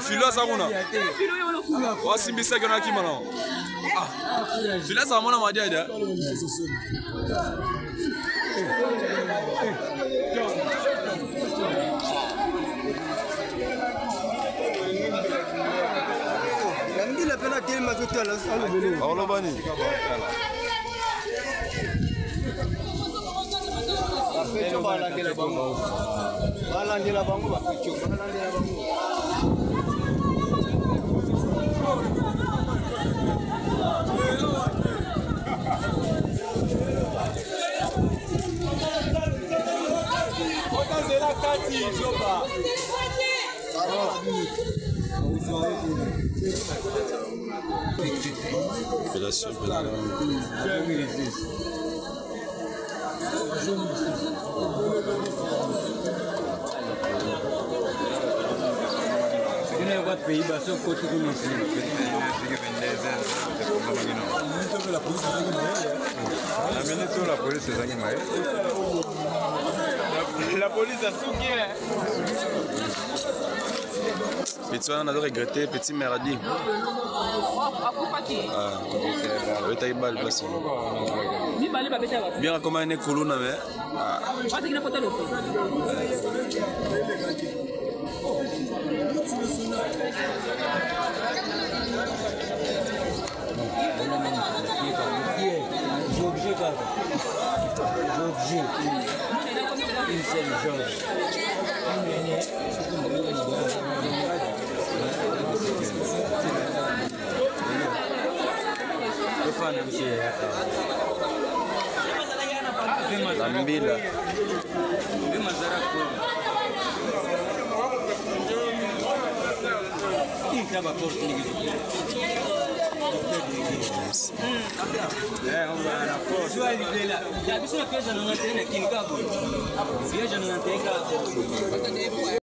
Filo samuna. Wasimbisa kana kimana. Filo samuna majada. Nambila pena kelima zote ala. Awolo bani. Pecho balandela bangu. Balandela bangu bapecho balandela bangu. Otazela kati joba. Opération La police a souqué. Petit on a regretté petit merdi. Bien comment on est colonna mais. Lambila.